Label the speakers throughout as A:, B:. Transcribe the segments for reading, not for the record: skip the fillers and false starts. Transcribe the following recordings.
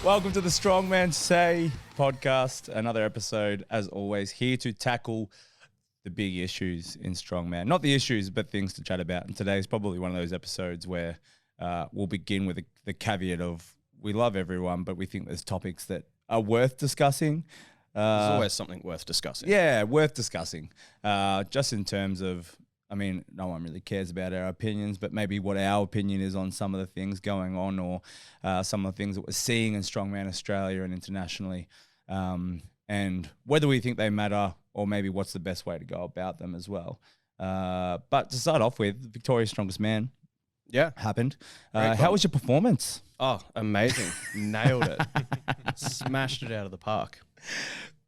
A: Welcome to the Strongman Say podcast. Another episode, as always, here to tackle the big issues in strongman. Not the issues, but things to chat about. And today is probably one of those episodes where we'll begin with the caveat of we love everyone, but we think there's topics that are worth discussing.
B: There's always something worth discussing.
A: Yeah, worth discussing. Just in terms of, I mean, no one really cares about our opinions, but maybe what our opinion is on some of the things going on or some of the things that we're seeing in Strongman Australia and internationally, and whether we think they matter or maybe what's the best way to go about them as well. But to start off with, Victoria's Strongest Man happened. How was your performance?
B: Oh, amazing. Nailed it. Smashed it out of the park.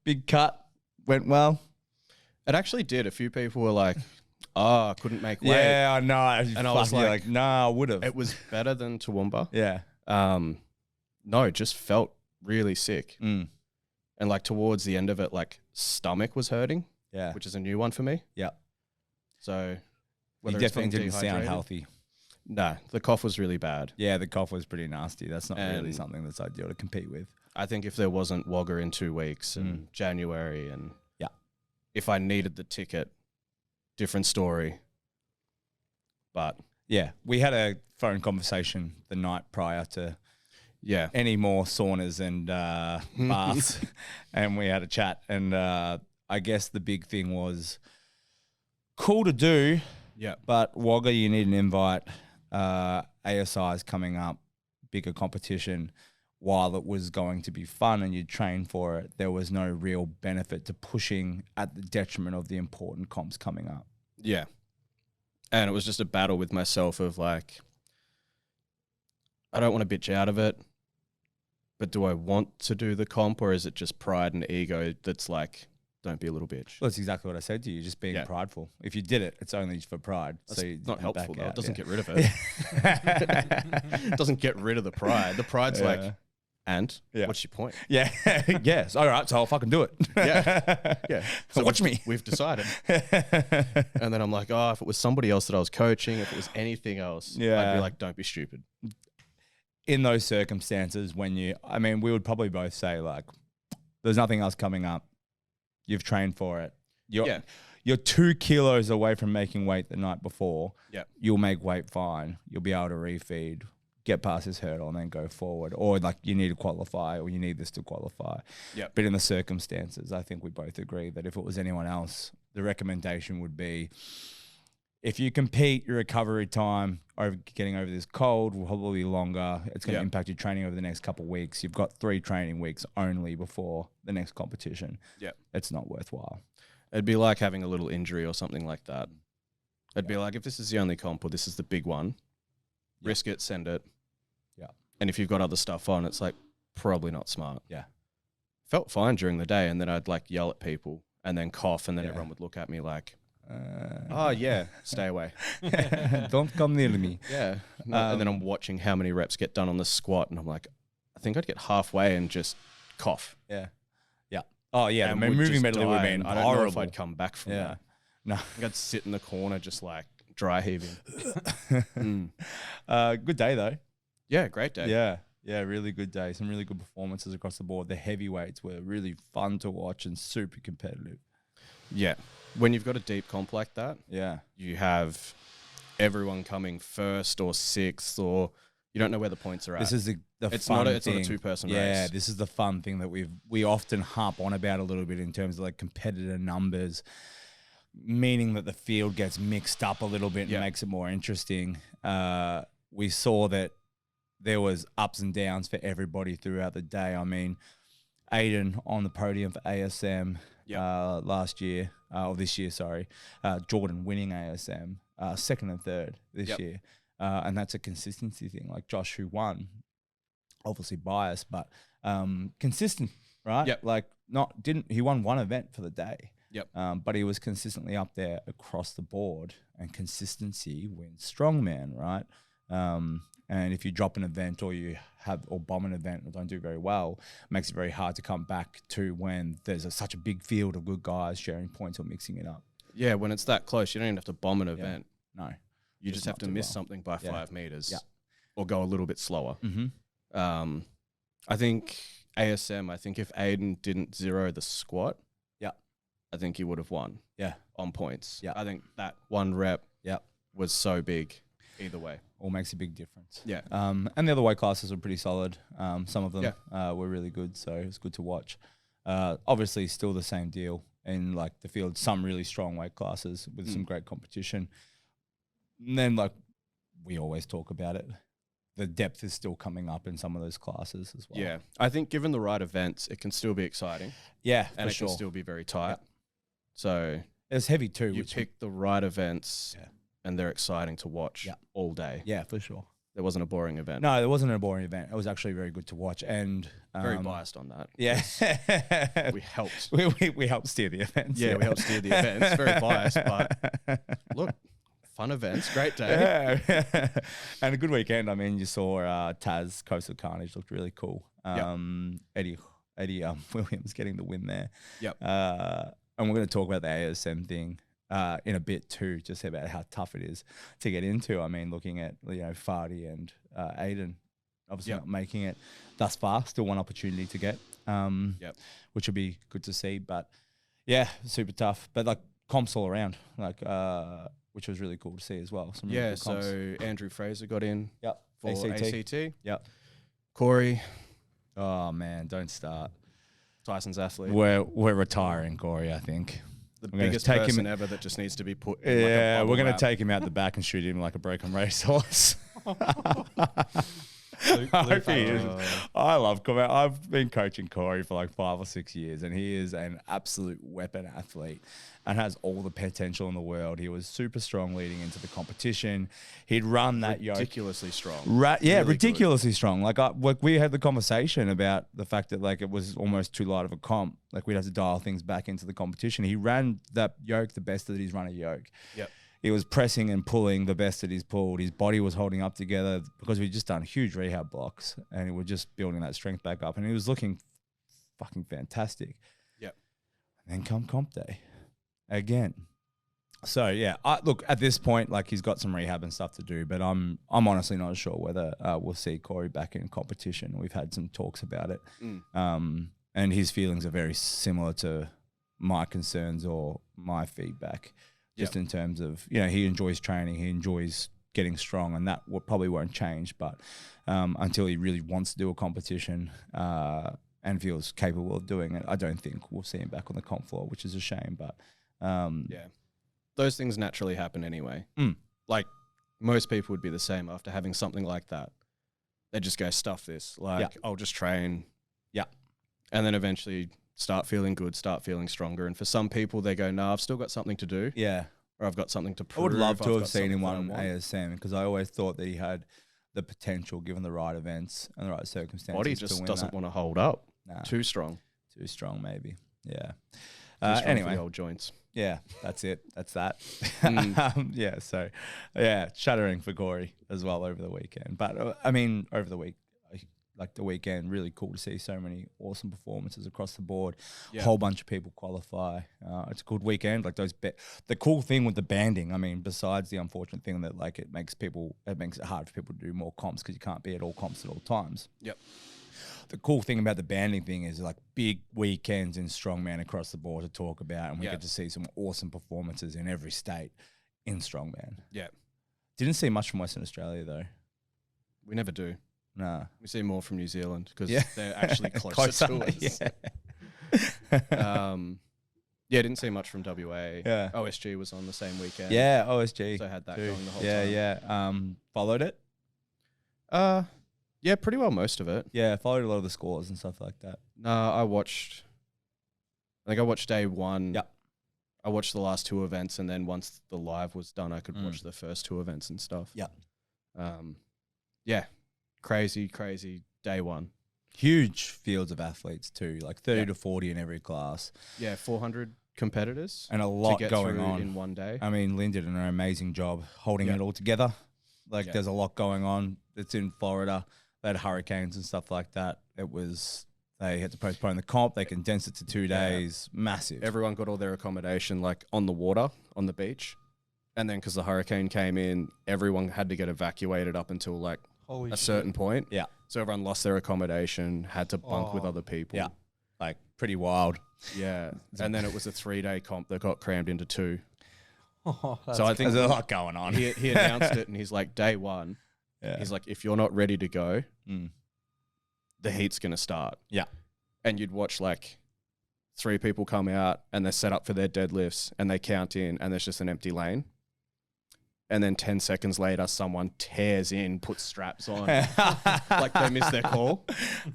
A: Big cut, went well.
B: It actually did. A few people were like, I couldn't make weight.
A: Yeah, I know.
B: And I was like,
A: nah, I would have.
B: It was better than Toowoomba.
A: Yeah.
B: No, just felt really sick.
A: Mm.
B: And like towards the end of it, like stomach was hurting.
A: Yeah.
B: Which is a new one for me.
A: Yeah.
B: So
A: You definitely didn't sound healthy.
B: No, the cough was really bad.
A: Yeah, the cough was pretty nasty. That's not really something that's ideal to compete with.
B: I think if there wasn't Wagga in 2 weeks and January and if I needed the ticket, different story. But
A: yeah, we had a phone conversation the night prior to any more saunas and baths, and we had a chat. And I guess the big thing was cool to do, but Wagga, you need an invite. ASI is coming up, bigger competition. While it was going to be fun and you'd train for it, there was no real benefit to pushing at the detriment of the important comps coming up.
B: Yeah. And it was just a battle with myself of like, I don't want to bitch out of it, but do I want to do the comp, or is it just pride and ego that's like, don't be a little bitch?
A: Well, that's exactly what I said to you, just being prideful. If you did it, it's only for pride.
B: That's
A: so you
B: not helpful though.
A: Out.
B: It doesn't get rid of it. It doesn't get rid of the pride. The pride's like, and what's your point?
A: Yeah. Yes. All right. So I'll fucking do it.
B: Yeah.
A: So watch me.
B: We've decided. And then I'm like, if it was somebody else that I was coaching, if it was anything else, I'd be like, don't be stupid.
A: In those circumstances, we would probably both say like, there's nothing else coming up. You've trained for it. You're 2 kilos away from making weight the night before.
B: Yeah.
A: You'll make weight fine. You'll be able to refeed, get past this hurdle and then go forward. Or like you need to qualify or you need this to qualify.
B: Yeah.
A: But in the circumstances, I think we both agree that if it was anyone else, the recommendation would be if you compete, your recovery time over getting over this cold will probably be longer. It's going to impact your training over the next couple of weeks. You've got 3 training weeks only before the next competition.
B: Yeah.
A: It's not worthwhile.
B: It'd be like having a little injury or something like that. It'd be like, if this is the only comp or this is the big one, risk it, send it.
A: Yeah.
B: And if you've got other stuff on, it's like probably not smart.
A: Yeah.
B: Felt fine during the day, and then I'd like yell at people and then cough, and then everyone would look at me like, stay away.
A: Don't come near me.
B: Yeah. And then I'm watching how many reps get done on the squat, and I'm like, I think I'd get halfway and just cough.
A: Yeah. Yeah. Oh, yeah.
B: And
A: the moving medley would have been
B: I don't
A: horrible.
B: know if I'd come back from that.
A: No.
B: I think I'd sit in the corner just like dry heaving.
A: Good day, though.
B: Yeah, great day.
A: Yeah, really good day. Some really good performances across the board. The heavyweights were really fun to watch and super competitive.
B: Yeah. When you've got a deep comp like that, you have everyone coming first or sixth, or you don't know where the points are at.
A: This is the
B: it's
A: fun
B: not
A: thing.
B: Not a 2-person race.
A: Yeah, this is the fun thing that we often harp on about a little bit in terms of like competitor numbers, meaning that the field gets mixed up a little bit and makes it more interesting. We saw that there was ups and downs for everybody throughout the day. I mean, Aiden on the podium for ASM last year, or this year, sorry. Jordan winning ASM, second and third this year. And that's a consistency thing. Like Josh, who won, obviously biased, but consistent, right?
B: Yep.
A: Like he won one event for the day.
B: Yep.
A: But he was consistently up there across the board, and consistency wins strongman, right? And if you drop an event or bomb an event or don't do very well, it makes it very hard to come back to when there's such a big field of good guys sharing points or mixing it up.
B: Yeah, when it's that close, you don't even have to bomb an event.
A: No.
B: You just have to miss something by 5 meters
A: Yeah.
B: or go a little bit slower.
A: Mm-hmm.
B: I think ASM, if Aiden didn't zero the squat,
A: Yeah.
B: I think he would have won.
A: Yeah.
B: On points.
A: Yeah.
B: I think that one rep
A: Yeah.
B: was so big either way.
A: All makes a big difference.
B: Yeah.
A: And the other weight classes were pretty solid. Some of them
B: Yeah.
A: were really good, so it was good to watch. Obviously, still the same deal in like the field. Some really strong weight classes with some great competition. And then, like we always talk about it, the depth is still coming up in some of those classes as well.
B: Yeah. I think given the right events, it can still be exciting.
A: Yeah,
B: And
A: for
B: it
A: sure.
B: can still be very tight.
A: Yeah.
B: So
A: It's heavy too.
B: you pick the right events and they're exciting to watch all day.
A: Yeah, for sure.
B: There wasn't a boring event.
A: No, it wasn't a boring event. It was actually very good to watch, and
B: Very biased on that.
A: Yeah,
B: We helped.
A: we helped steer the events.
B: Yeah, we helped steer the events. Very biased, but look, fun events, great day.
A: Yeah. And a good weekend. I mean, you saw Taz Coastal Carnage looked really cool. Eddie Williams getting the win there.
B: Yep.
A: And we're going to talk about the ASM thing in a bit too, just about how tough it is to get into. I mean, looking at Fardy and Aiden, obviously not making it thus far. Still one opportunity to get, which would be good to see. But yeah, super tough. But like comps all around, like which was really cool to see as well. Some really good comps.
B: So Andrew Fraser got in for
A: ACT.
B: ACT.
A: Yep.
B: Corey,
A: Oh man, don't start.
B: Tyson's athlete.
A: We're retiring Corey, I think.
B: The
A: We're gonna
B: biggest
A: take
B: person
A: him-
B: ever that just needs to be put in
A: Yeah,
B: like a
A: we're gonna
B: bubble
A: take him out the back and shoot him like a broken racehorse.
B: wrap.
A: I hope he is.
B: Uh,
A: I love Corey. I've been coaching Corey for like 5 or 6 years, and he is an absolute weapon athlete and has all the potential in the world. He was super strong leading into the competition. He'd run that yoke.
B: ridiculously strong.
A: Yeah,
B: Really
A: ridiculously strong. Like we had the conversation about the fact that like it was almost too light of a comp. Like we'd have to dial things back into the competition. He ran that yoke the best that he's run a yoke.
B: Yep.
A: He was pressing and pulling the best that he's pulled. His body was holding up together because we'd just done huge rehab blocks and we were just building that strength back up. And he was looking fucking fantastic.
B: Yep.
A: And then come comp day again. So yeah, look at this point, like he's got some rehab and stuff to do, but I'm honestly not sure whether we'll see Corey back in competition. We've had some talks about it, and his feelings are very similar to my concerns or my feedback, just in terms of he enjoys training, he enjoys getting strong, and that probably won't change. But until he really wants to do a competition and feels capable of doing it, I don't think we'll see him back on the comp floor, which is a shame. But
B: those things naturally happen anyway. Like most people would be the same after having something like that. They just go, stuff this. Like, I'll just train.
A: Yeah.
B: And then eventually start feeling good, start feeling stronger. And for some people, they go, no, I've still got something to do.
A: Yeah.
B: Or I've got something to
A: I
B: prove.
A: would love to
B: I've
A: have
B: got
A: seen him
B: something
A: on
B: that I want.
A: ASM because I always thought that he had the potential, given the right events and the right circumstances.
B: Body
A: to
B: just
A: win
B: doesn't
A: that.
B: want to hold up.
A: Nah,
B: Too strong.
A: too strong, maybe. Yeah.
B: Too strong for
A: Anyway,
B: the old joints.
A: yeah, that's it. That's that.
B: Mm.
A: So, shuddering for Corey as well over the weekend. But I mean, over the week, like the weekend, really cool to see so many awesome performances across the board.
B: Yeah.
A: Whole bunch of people qualify. It's a good weekend. Like the cool thing with the banding, I mean, besides the unfortunate thing that like it makes it hard for people to do more comps because you can't be at all comps at all times.
B: Yep.
A: The cool thing about the banding thing is like big weekends in strongman across the board to talk about, and we get to see some awesome performances in every state in strongman.
B: Yeah.
A: Didn't see much from Western Australia though.
B: We never do.
A: Nah.
B: We see more from New Zealand because
A: Yeah.
B: they're actually closer to us. Didn't see much from WA.
A: Yeah.
B: OSG was on the same weekend.
A: Yeah, OSG.
B: So I had that
A: too.
B: going the whole
A: Yeah,
B: time.
A: followed it.
B: Yeah, pretty well most of it.
A: Yeah, followed a lot of the scores and stuff like that.
B: No, I think I watched day one.
A: Yep.
B: I watched the last 2 events, and then once the live was done, I could watch the first 2 events and stuff.
A: Yep.
B: Yeah. Crazy day one.
A: Huge fields of athletes too, like 30 to 40 in every class.
B: Yeah, 400 competitors.
A: And a lot
B: to get
A: going
B: through
A: on
B: in one day.
A: I mean, Lynn did an amazing job holding it all together. Like there's a lot going on. It's in Florida. They had hurricanes and stuff like that. They had to postpone the comp. They condensed it to 2 days. Massive.
B: Everyone got all their accommodation like on the water, on the beach. And then because the hurricane came in, everyone had to get evacuated up until like a certain point.
A: Yeah.
B: So everyone lost their accommodation, had to bunk with other people.
A: Yeah. Like pretty wild.
B: Yeah. And then it was a 3-day comp that got crammed into 2.
C: So
B: I think
A: there's a lot going on.
B: He announced it and he's like, day 1, he's like, if you're not ready to go, the heat's going to start.
A: Yeah.
B: And you'd watch like 3 people come out and they're set up for their deadlifts and they count in and there's just an empty lane. And then 10 seconds later, someone tears in, puts straps on, like they missed their call.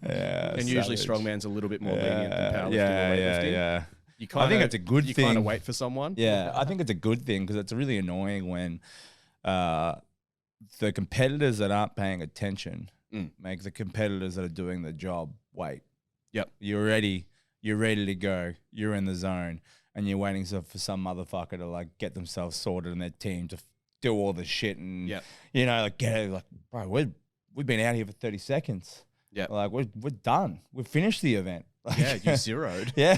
A: Yeah,
B: and usually strongman's a little bit more lenient than powerlifting or weightlifting.
A: Yeah.
B: I
A: think it's a good thing.
B: You kind of wait for someone.
A: Yeah, I think it's a good thing because it's really annoying when the competitors that aren't paying attention make the competitors that are doing the job wait.
B: Yep.
A: You're ready to go. You're in the zone, and you're waiting for some motherfucker to like get themselves sorted and their team to do all the shit and you know, like get it, like, bro, we've been out here for 30 seconds.
B: Yeah,
A: like we're done. We've finished the event. Like,
B: you zeroed.
A: Yeah,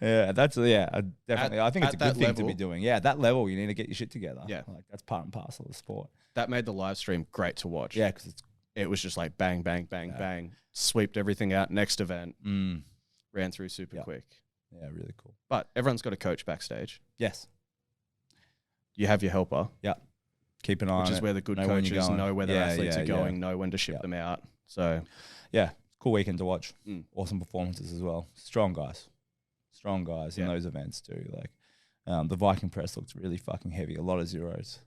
A: that's definitely. I think it's a good thing to be doing. Yeah, at that level, you need to get your shit together.
B: Yeah,
A: like that's part and parcel of the sport.
B: That made the live stream great to watch.
A: Yeah, because
B: it was just like bang, bang, bang, bang, sweeped everything out. Next event, ran through super quick.
A: Yeah, really cool.
B: But everyone's got a coach backstage.
A: Yes.
B: You have your helper.
A: Yeah. Keep an eye on it.
B: Which is where the good coaches know where their athletes are going, know when to ship them out. So,
A: yeah, cool weekend to watch. Awesome performances as well. Strong guys in those events too. Like the Viking press looked really fucking heavy. A lot of zeros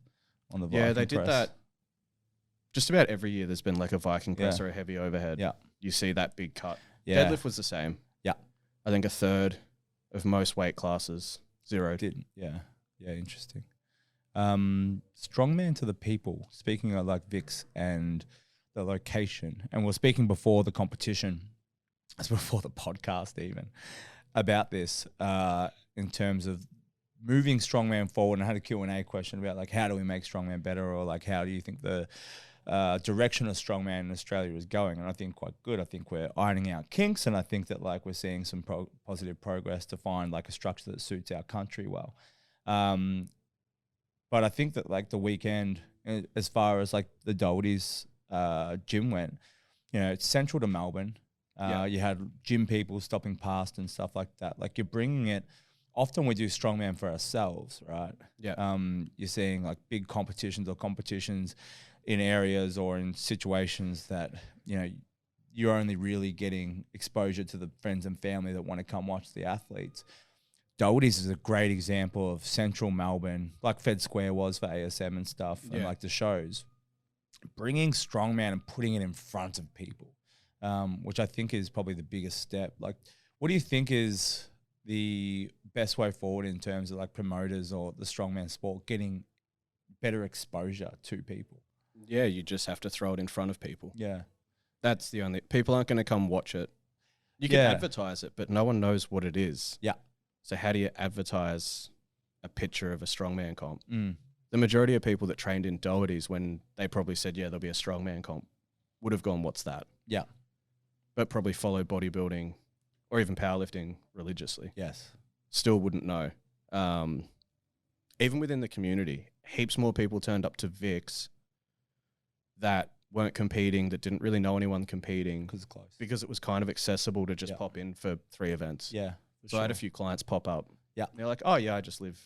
A: on the Viking press. Yeah, they did that.
B: Just about every year there's been like a Viking press or a heavy overhead. Yeah. You see that big cut.
A: Yeah.
B: Deadlift was the same.
A: Yeah.
B: I think a third of most weight classes zeroed.
A: Yeah, interesting. Strongman to the people, speaking of like Vicks and the location, and we're speaking before the competition, as before the podcast even, about this in terms of moving Strongman forward. And I had a Q&A question about like how do we make Strongman better, or like how do you think the direction of Strongman in Australia is going? And I think quite good. I think we're ironing out kinks, and I think that like we're seeing some positive progress to find like a structure that suits our country well. But I think that like the weekend, as far as like the Doherty's gym went, you know, it's central to Melbourne. You had gym people stopping past and stuff like that. Like you're bringing it. Often we do Strongman for ourselves, right?
B: Yeah.
A: You're seeing like big competitions in areas or in situations that, you know, you're only really getting exposure to the friends and family that want to come watch the athletes. Doherty's is a great example of central Melbourne, like Fed Square was for ASM and stuff, and like the shows. Bringing Strongman and putting it in front of people, which I think is probably the biggest step. Like, what do you think is the best way forward in terms of like promoters or the Strongman sport getting better exposure to people?
B: Yeah, you just have to throw it in front of people.
A: Yeah.
B: That's the only... People aren't going to come watch it. You can advertise it, but no one knows what it is.
A: Yeah.
B: So how do you advertise a picture of a strongman comp? The majority of people that trained in Doherty's, when they probably said, yeah, there'll be a strongman comp, would have gone, what's that?
A: Yeah.
B: But probably followed bodybuilding or even powerlifting religiously.
A: Yes.
B: Still wouldn't know. Even within the community, heaps more people turned up to Vicks that weren't competing, that didn't really know anyone competing.
A: Because it's close.
B: Because it was kind of accessible to just pop in for 3 events.
A: Yeah.
B: So I had a few clients pop up.
A: Yeah.
B: They're like, oh, yeah, I just live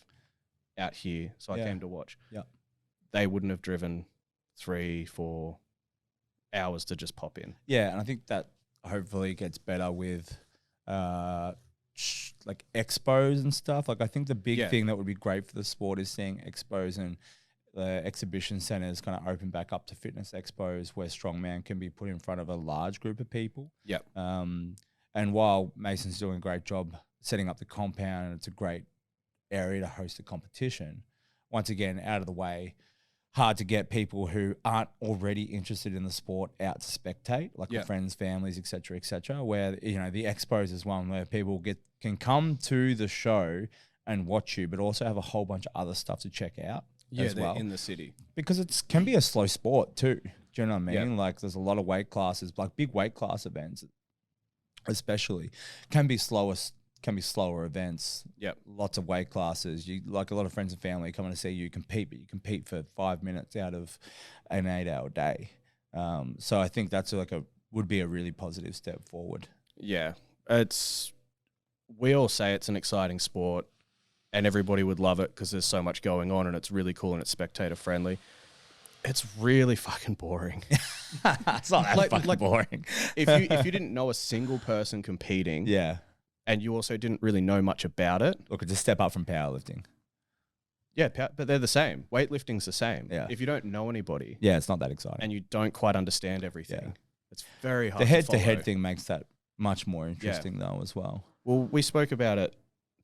B: out here. So I came to watch.
A: Yeah.
B: They wouldn't have driven 3-4 hours to just pop in.
A: Yeah. And I think that hopefully gets better with like expos and stuff. Like I think the big thing that would be great for the sport is seeing expos and the exhibition centers kind of open back up to fitness expos where Strongman can be put in front of a large group of people.
B: Yeah.
A: And while Mason's doing a great job setting up the compound, and it's a great area to host a competition, once again, out of the way, hard to get people who aren't already interested in the sport out to spectate, like friends, families, et cetera, where, you know, the expos is one where people can come to the show and watch you, but also have a whole bunch of other stuff to check out as well.
B: In the city. Because
A: it can be a slow sport too. Do you know what I mean? Yeah. Like there's a lot of weight classes, like big weight class events especially can be slower events.
B: Yep.
A: Lots of weight classes. You like a lot of friends and family coming to see you compete, but you compete for 5 minutes out of an 8-hour day. So I think that's would be a really positive step forward.
B: Yeah, we all say it's an exciting sport and everybody would love it because there's so much going on and it's really cool and it's spectator friendly. It's really fucking boring.
A: It's not that fucking boring.
B: if you didn't know a single person competing,
A: Yeah.
B: and you also didn't really know much about it.
A: Look, it's a step up from powerlifting.
B: Yeah, but they're the same. Weightlifting's the same.
A: Yeah.
B: If you don't know anybody
A: Yeah, it's not that exciting.
B: and you don't quite understand everything, it's very hard
A: The
B: to
A: head-to-head
B: follow.
A: thing makes that much more interesting though as well.
B: Well, we spoke about it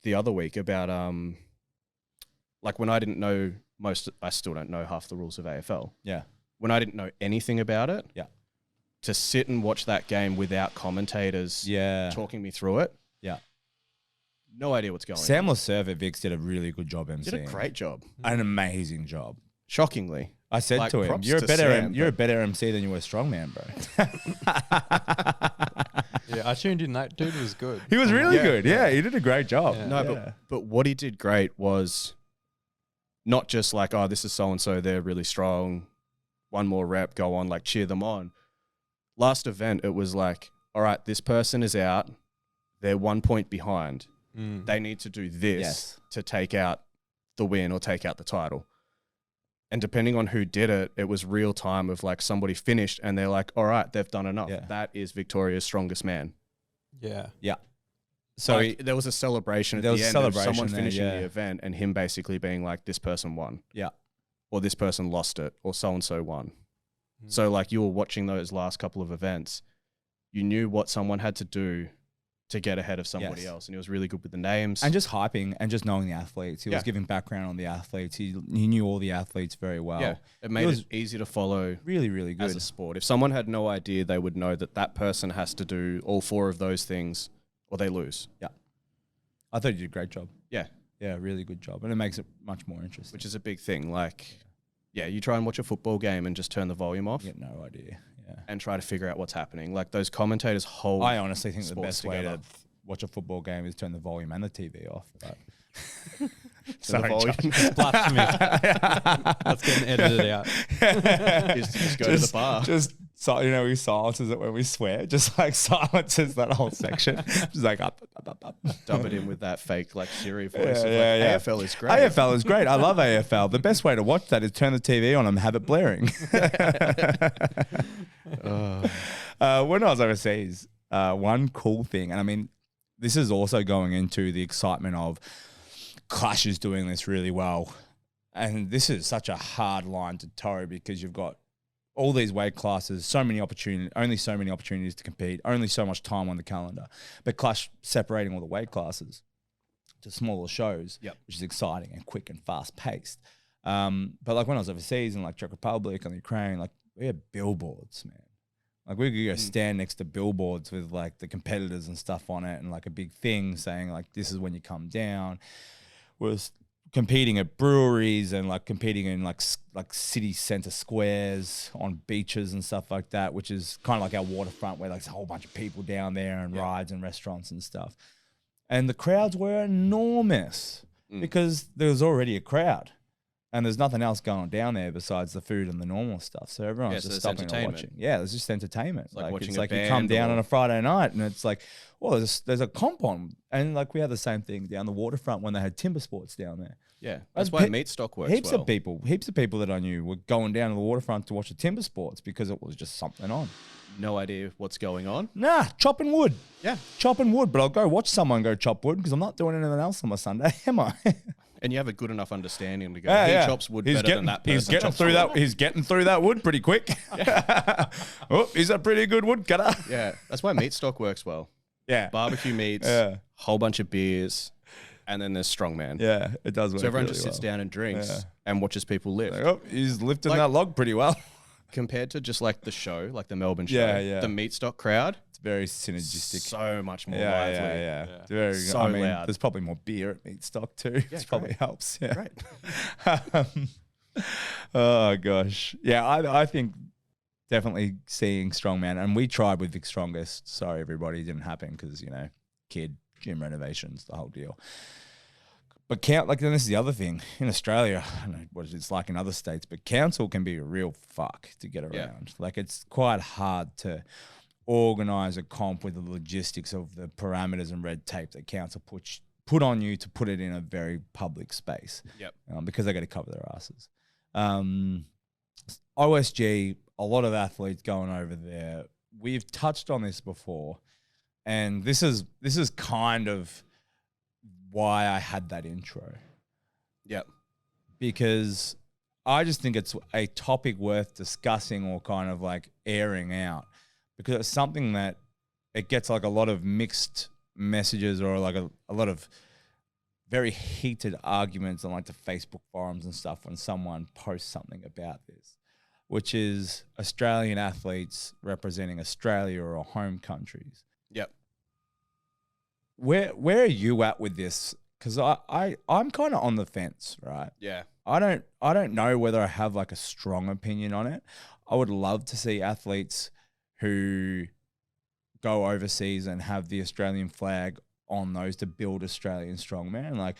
B: the other week about like when I didn't know I still don't know half the rules of AFL.
A: Yeah.
B: When I didn't know anything about it,
A: Yeah.
B: to sit and watch that game without commentators talking me through it,
A: Yeah.
B: no idea what's going on.
A: Sam Laserva-Vix did a really good job emceeing.
B: Did a great job.
A: An amazing job.
B: Shockingly.
A: I said
B: Like,
A: to him,
B: props
A: "You're
B: to
A: a better
B: Sam,
A: you're a
B: but-
A: better MC than you were Strongman, bro."
C: Yeah, I tuned in. That dude was good.
A: He was really
B: Yeah.
A: good. Yeah, he did a great job.
C: Yeah.
B: No,
A: Yeah.
B: but what he did great was not just like, oh, this is so-and-so, they're really strong, one more rep, go on, like cheer them on. Last event, it was like, all right, this person is out. They're 1 point behind. They need to do this
A: Yes.
B: to take out the win or take out the title. And depending on who did it, it was real time of like somebody finished and they're like, all right, they've done enough.
A: Yeah.
B: That is Victoria's strongest man.
C: Yeah.
A: So
B: Like, there was a celebration at
A: There
B: the
A: was a
B: end
A: celebration
B: of someone
A: there,
B: finishing
A: yeah.
B: the event and him basically being like, this person won.
A: Yeah.
B: Or this person lost it or so-and-so won. So like you were watching those last couple of events, you knew what someone had to do to get ahead of somebody
A: Yes.
B: else. And he was really good with the names.
A: and just hyping and just knowing the athletes. He was
B: Yeah.
A: giving background on the athletes. He knew all the athletes very well.
B: yeah, it made
A: was
B: it easy to follow
A: Really, really good.
B: as a sport. If someone had no idea, they would know that that person has to do all four of those things or they lose.
A: I thought you did a great job.
B: Yeah.
A: Yeah, really good job. And it makes it much more interesting.
B: Which is a big thing. Like, yeah, you try and watch a football game and just turn the volume off
A: You get no idea. Yeah.
B: and try to figure out what's happening. Like those commentators hold.
A: I honestly think the
B: sports
A: best way
B: together.
A: to watch a football game is turn the volume and the TV off. But
B: the volume.
C: Blasphemy. That's getting edited out.
B: just go to the bar.
A: Just he silences it when we swear. Just like silences that whole section. Just like up.
B: Dub it in with that fake like Siri voice.
A: Yeah,
B: of, like,
A: yeah.
B: AFL is great.
A: AFL is great. I love AFL. The best way to watch that is turn the TV on and have it blaring. When I was overseas, one cool thing, and I mean, this is also going into the excitement of Clash is doing this really well. And this is such a hard line to toe because you've got all these weight classes, only so many opportunities to compete, only so much time on the calendar. But Clash separating all the weight classes to smaller shows, which is exciting and quick and fast paced. But like when I was overseas in like Czech Republic and Ukraine, like we had billboards, man. Like we could go stand next to billboards with like the competitors and stuff on it and like a big thing saying like, this is when you come down. Was competing at breweries and like competing in like city center squares on beaches and stuff like that, which is kind of like our waterfront where like there's a whole bunch of people down there and rides and restaurants and stuff. And the crowds were enormous because there was already a crowd and there's nothing else going down there besides the food and the normal stuff. So everyone's just stopping and watching. Yeah, there's just entertainment.
B: It's like watching
A: it's
B: a
A: like you
B: band
A: come down
B: or-
A: on a Friday night and it's like, well, there's a comp on. And like we had the same thing down the waterfront when they had timber sports down there.
B: Yeah, that's
A: Like,
B: why meat stock works
A: Heaps
B: well.
A: of people that I knew were going down to the waterfront to watch the timber sports because it was just something on.
B: No idea what's going on.
A: Nah, chopping wood.
B: Yeah.
A: Chopping wood, but I'll go watch someone go chop wood because I'm not doing anything else on my Sunday, am I?
B: And you have a good enough understanding to go, he chops wood better than that person.
A: He's getting through that. He's getting through that wood pretty quick. Oh, he's a pretty good wood cutter.
B: Yeah, that's why meat stock works well.
A: Yeah,
B: Barbecue meats,
A: Yeah.
B: whole bunch of beers, and then there's Strongman.
A: yeah, it does work.
B: So everyone
A: really
B: just sits
A: well.
B: down and drinks
A: Yeah.
B: and watches people live.
A: Like, oh, he's lifting
B: Like-
A: that log pretty well.
B: Compared to just like the show, like the Melbourne show,
A: Yeah, yeah.
B: the meat stock crowd,
A: It's very synergistic.
B: so much more
A: Yeah,
B: lively.
A: yeah.
C: Yeah.
A: It's very
B: So
A: I mean,
B: loud.
A: there's probably more beer at meat stock too.
B: Yeah,
A: It probably
B: great.
A: helps. Yeah.
B: Great.
A: Oh gosh, yeah. I think definitely seeing Strongman, and we tried with Vic Strongest. Sorry, everybody, it didn't happen because kid gym renovations, the whole deal. But and this is the other thing in Australia. I don't know what it's like in other states, but council can be a real fuck to get around.
B: Yeah.
A: Like it's quite hard to organize a comp with the logistics of the parameters and red tape that council put on you to put it in a very public space.
B: Yep.
A: Because they got to cover their asses. OSG, a lot of athletes going over there. We've touched on this before, and this is kind of why I had that intro.
B: Yep.
A: Because I just think it's a topic worth discussing or kind of like airing out, because it's something that it gets like a lot of mixed messages or like a lot of very heated arguments on like the Facebook forums and stuff when someone posts something about this, which is Australian athletes representing Australia or home countries.
B: Yep.
A: Where are you at with this? Because I'm kind of on the fence, right?
B: Yeah.
A: I don't know whether I have like a strong opinion on it. I would love to see athletes who go overseas and have the Australian flag on those to build Australian strongman. Like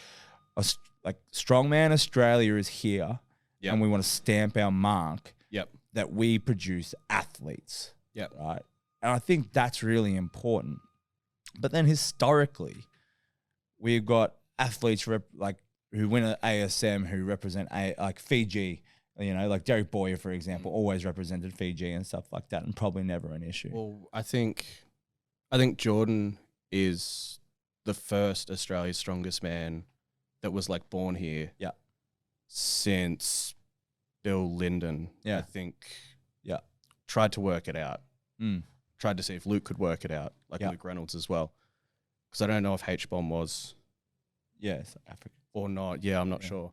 A: Strongman Australia is here,
B: Yep.
A: and we want to stamp our mark
B: Yep.
A: that we produce athletes.
B: Yep.
A: Right. And I think that's really important. But then historically, we've got athletes who win an ASM who represent like Fiji. You know, like Derek Boyer, for example, always represented Fiji and stuff like that, and probably never an issue.
B: Well, I think Jordan is the first Australia's strongest man that was like born here.
A: Yeah.
B: Since Bill Lyndon,
A: Yeah.
B: I think.
A: Yeah.
B: Tried to work it out.
A: Mm.
B: Tried to see if Luke could work it out, like
A: Yeah.
B: Luke Reynolds as well. Because I don't know if H-bomb was
A: Yes, Africa.
B: or not. Yeah, I'm not
A: Yeah.
B: sure.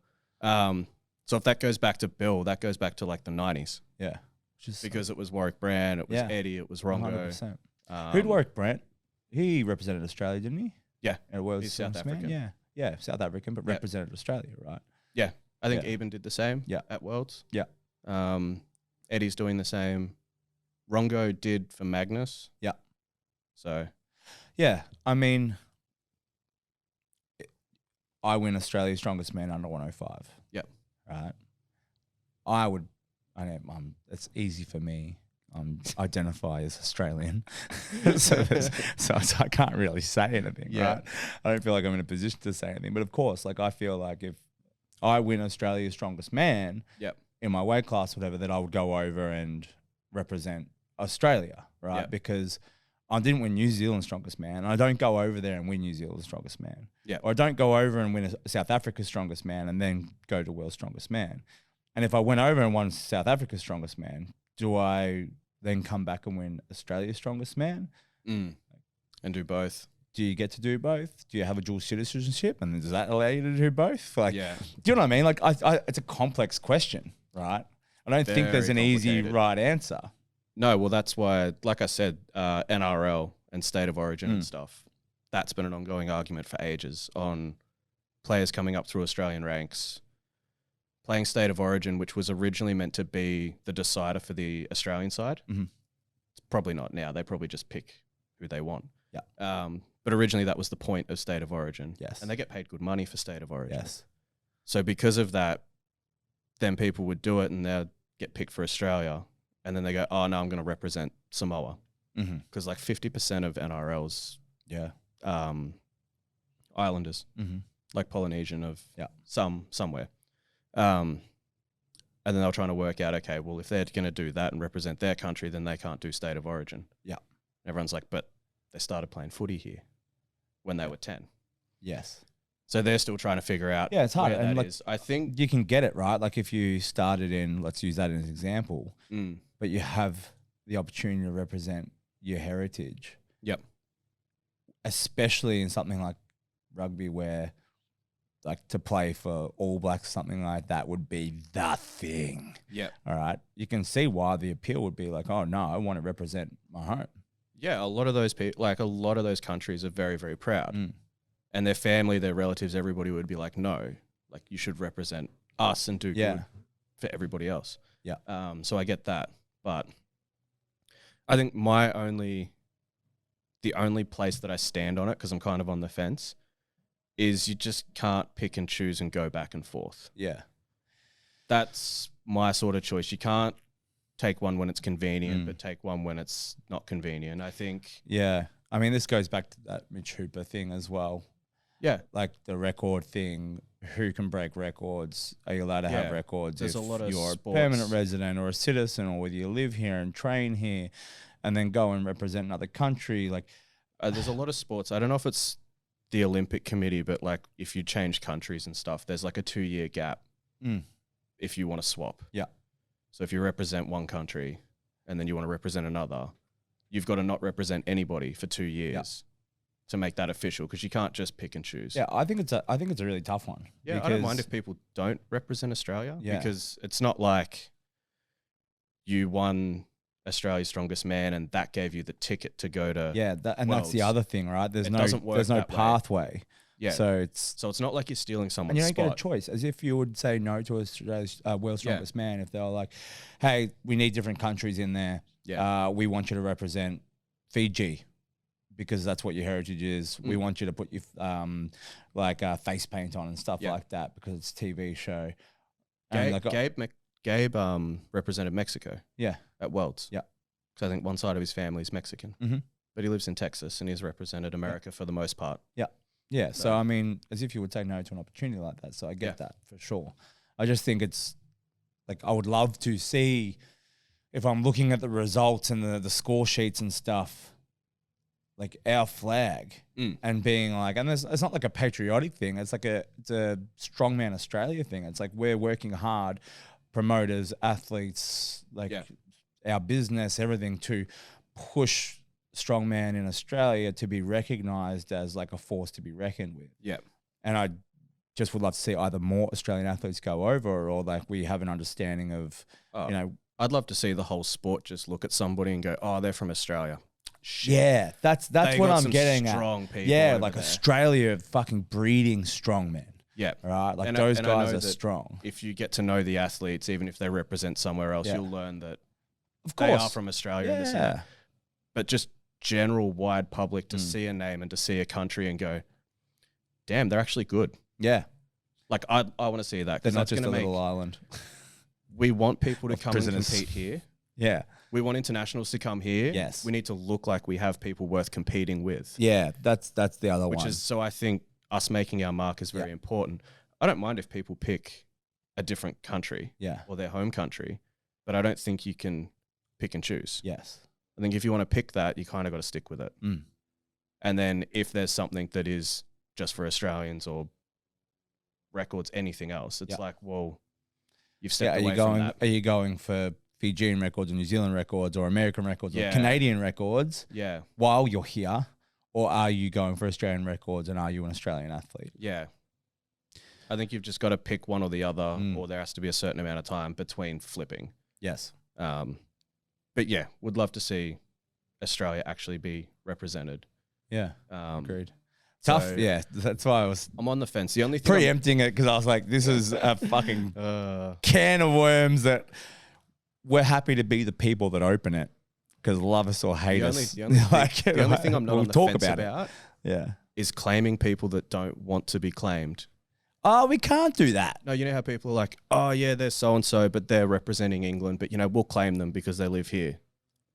B: So if that goes back to Bill, that goes back to like the 90s.
A: Yeah. Just
B: Because it was Warwick Brand, it was
A: Yeah.
B: Eddie, it was Rongo.
A: 100%.
B: Um,
A: Who'd Warwick Brent? He represented Australia, didn't he?
B: Yeah.
A: At World
B: He's South
A: Strongest Man?
B: African.
A: Yeah. Yeah, South African, but
B: Yeah.
A: represented Australia, right?
B: Yeah. I think
A: Yeah.
B: Eben did the same
A: Yeah.
B: at Worlds.
A: Yeah.
B: Eddie's doing the same. Rongo did for Magnus.
A: Yeah.
B: So,
A: Yeah. I mean, I win Australia's Strongest Man under 105.
B: Yep.
A: Right. It's easy for me. Identify as Australian. so I can't really say anything,
B: Yeah.
A: right? I don't feel like I'm in a position to say anything. But of course, like I feel like if I win Australia's Strongest Man
B: Yep.
A: in my weight class, whatever, that I would go over and represent Australia, right?
B: Yep.
A: Because I didn't win New Zealand's Strongest Man. I don't go over there and win New Zealand's Strongest Man.
B: Yep.
A: Or I don't go over and win South Africa's Strongest Man and then go to World's Strongest Man. And if I went over and won South Africa's Strongest Man, do I then come back and win Australia's Strongest Man?
B: and do both.
A: Do you get to do both? Do you have a dual citizenship? And does that allow you to do both? Like,
B: Yeah.
A: do you know what I mean? Like, it's a complex question, right? I don't think there's an
B: Very
A: easy
B: complicated.
A: right answer.
B: No, well, that's why, like I said, NRL and state of origin and stuff, that's been an ongoing argument for ages on players coming up through Australian ranks, playing state of origin, which was originally meant to be the decider for the Australian side.
A: Mhm.
B: It's probably not now. They probably just pick who they want.
A: Yeah.
B: But originally that was the point of state of origin.
A: Yes.
B: And they get paid good money for state of origin.
A: Yes.
B: So because of that, then people would do it and they'd get picked for Australia. And then they go, oh, no, I'm going to represent Samoa.
A: Mm-hmm.
B: Because like 50% of NRL's
A: Yeah.
B: Islanders,
A: Mm-hmm.
B: like Polynesian of
A: Yeah.
B: somewhere. And then they were trying to work out, okay, well, if they're going to do that and represent their country, then they can't do state of origin.
A: Yeah.
B: Everyone's like, but they started playing footy here when they were 10.
A: Yes.
B: So they're still trying to figure out
A: Yeah, it's hard.
B: where
A: And
B: that
A: like,
B: is. I think
A: you can get it, right? Like if you started in, let's use that as an example, but you have the opportunity to represent your heritage.
B: Yep.
A: Especially in something like rugby where like to play for All Blacks, something like that would be the thing.
B: Yep.
A: All right. You can see why the appeal would be like, oh no, I want to represent my home.
B: Yeah, a lot of those people, like a lot of those countries are very, very proud. And their family, their relatives, everybody would be like, no, like you should represent us and do good for everybody else.
A: Yeah.
B: So I get that. But I think the only place that I stand on it, because I'm kind of on the fence, is you just can't pick and choose and go back and forth.
A: Yeah.
B: That's my sort of choice. You can't take one when it's convenient, but take one when it's not convenient. I think.
A: Yeah. I mean, this goes back to that Mitch Hooper thing as well.
B: Yeah.
A: Like the record thing. Who can break records? Are you allowed to have records?
B: There's
A: if
B: a lot of
A: you're
B: sports.
A: a permanent resident or a citizen, or whether you live here and train here and then go and represent another country. Like,
B: there's a lot of sports. I don't know if it's the Olympic Committee, but like if you change countries and stuff, there's like a 2-year gap if you want to swap.
A: Yeah.
B: So if you represent one country and then you want to represent another, you've got to not represent anybody for 2 years to make that official, because you can't just pick and choose.
A: Yeah, I think it's a really tough one.
B: Yeah, I don't mind if people don't represent Australia,
A: Yeah.
B: because it's not like you won Australia's Strongest Man and that gave you the ticket to go to
A: that's the other thing, right? There's
B: It
A: no
B: doesn't work
A: there's no
B: that way.
A: pathway.
B: Yeah.
A: So
B: it's not like you're stealing
A: and
B: someone's
A: you don't
B: spot.
A: get a choice. As if you would say no to Australia's World's Strongest Man if they were like, hey, we need different countries in there.
B: Yeah.
A: We want you to represent Fiji because that's what your heritage is. We want you to put your face paint on and stuff like that because it's a TV show. And
B: Gabe represented Mexico.
A: Yeah.
B: At Worlds.
A: Yeah.
B: Because I think one side of his family is Mexican. But he lives in Texas and he's represented America for the most part.
A: Yeah. Yeah. So, I mean, as if you would say no to an opportunity like that. So I get that for sure. I just think it's like, I would love to see, if I'm looking at the results and the score sheets and stuff, like our flag and being like, and it's not like a patriotic thing. It's like it's a Strongman Australia thing. It's like we're working hard, promoters, athletes, like our business, everything to push Strongman in Australia to be recognized as like a force to be reckoned with.
B: Yeah.
A: And I just would love to see either more Australian athletes go over, or like we have an understanding of, you know,
B: I'd love to see the whole sport just look at somebody and go, oh, they're from Australia. Shit.
A: Yeah, that's
B: They
A: what
B: got
A: I'm
B: some
A: getting
B: strong
A: at.
B: people
A: Yeah,
B: over
A: like
B: there.
A: Australia fucking breeding strongmen.
B: Yeah.
A: Right? Like
B: And
A: those
B: I
A: guys
B: know
A: are
B: that
A: strong.
B: If you get to know the athletes, even if they represent somewhere else,
A: Yeah.
B: you'll learn that
A: Of
B: they
A: course.
B: are from Australia. And this and
A: Yeah.
B: that. But just general wide public to see a name and to see a country and go, damn, they're actually good.
A: Yeah.
B: Like I want to see that.
A: They're
B: 'Cause
A: not
B: that's
A: just a
B: gonna
A: little island.
B: we want people to
A: Of
B: come
A: prisoners.
B: and compete here.
A: Yeah.
B: We want internationals to come here.
A: Yes.
B: We need to look like we have people worth competing with.
A: Yeah, that's the other
B: Which
A: one.
B: is, so I think us making our mark is very important. I don't mind if people pick a different country or their home country, but I don't think you can pick and choose.
A: Yes.
B: I think if you want to pick that, you kind of got to stick with it. And then if there's something that is just for Australians or records, anything else, it's like, well, you've stepped away from that.
A: Are you going for Fijian records or New Zealand records or American records or Canadian records while you're here? Or are you going for Australian records and are you an Australian athlete?
B: Yeah. I think you've just got to pick one or the other, or there has to be a certain amount of time between flipping.
A: Yes.
B: But yeah, would love to see Australia actually be represented.
A: Yeah. Agreed. Tough.
B: So
A: Yeah. That's why
B: I'm on the fence. The only thing
A: preempting it because I was like, this is a fucking can of worms that we're happy to be the people that open it because love us or hate us.
B: The only thing I'm not on the fence about is claiming people that don't want to be claimed.
A: Oh, we can't do that.
B: No, you know how people are like, oh yeah, they're so-and-so, but they're representing England, but you know, we'll claim them because they live here.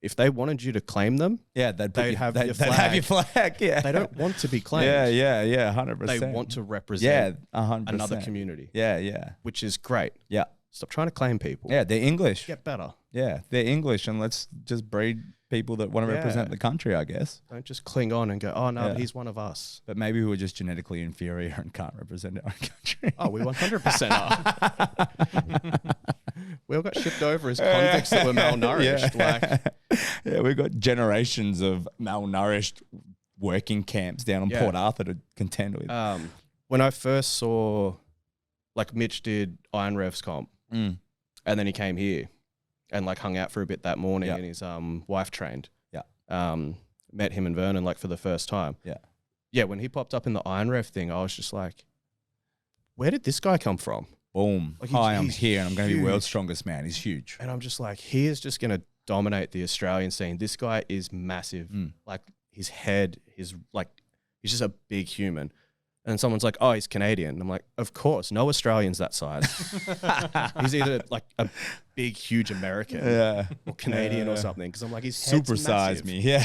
B: If they wanted you to claim them,
A: they'd have your flag.
B: They'd have your flag.
A: Yeah.
B: They don't want to be claimed.
A: Yeah, 100%.
B: They want to represent
A: 100%.
B: another community.
A: Yeah.
B: Which is great.
A: Yeah.
B: Stop trying to claim people.
A: Yeah, they're English.
B: Get better.
A: Yeah, they're English, and let's just breed people that want to represent the country, I guess.
B: Don't just cling on and go, oh no, he's one of us.
A: But maybe we were just genetically inferior and can't represent our own country.
B: Oh, we 100% are. We all got shipped over as convicts that were malnourished.
A: Yeah, we've got generations of malnourished working camps down on Port Arthur to contend with.
B: When I first saw, like Mitch did Iron Revs comp, and then he came here and like hung out for a bit that morning, and his wife trained. Met him and Vernon like for the first time. Yeah, when he popped up in the Iron Rev thing, I was just like, where did this guy come from?
A: Boom.
B: Like
A: Hi, I'm here and I'm going to be world's strongest man. He's huge.
B: And I'm just like, he is just going to dominate the Australian scene. This guy is massive. Like his head, he's just a big human. And someone's like, oh, he's Canadian. I'm like, of course, no Australian's that size. He's either like a big, huge American or Canadian or something. Because I'm like, he's
A: supersize me. Yeah.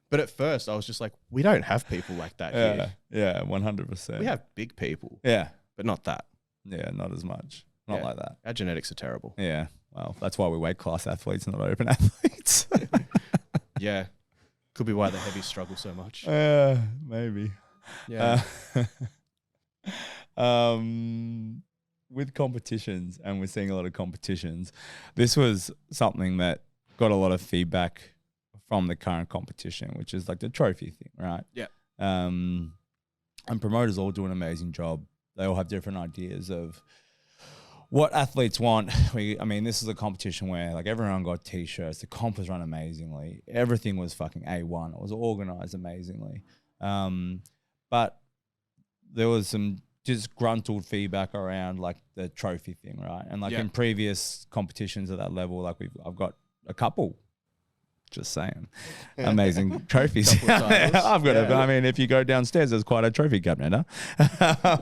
B: But at first, I was just like, we don't have people like that here.
A: Yeah, 100%.
B: We have big people.
A: Yeah.
B: But not that.
A: Yeah, not as much. Not like that.
B: Our genetics are terrible.
A: Yeah. Well, that's why we weight class athletes, not open athletes.
B: Yeah. Could be why the heavies struggle so much.
A: Maybe.
B: Yeah.
A: With competitions, and we're seeing a lot of competitions, this was something that got a lot of feedback from the current competition, which is like the trophy thing, right?
B: Yeah.
A: And promoters all do an amazing job. They all have different ideas of what athletes want. I mean, this is a competition where like everyone got t-shirts. The comp was run amazingly. Everything was fucking A1. It was organized amazingly. But there was some disgruntled feedback around like the trophy thing, right? And like in previous competitions at that level, like I've got a couple, just saying, amazing trophies. I've got I mean, if you go downstairs, there's quite a trophy cabinet, huh?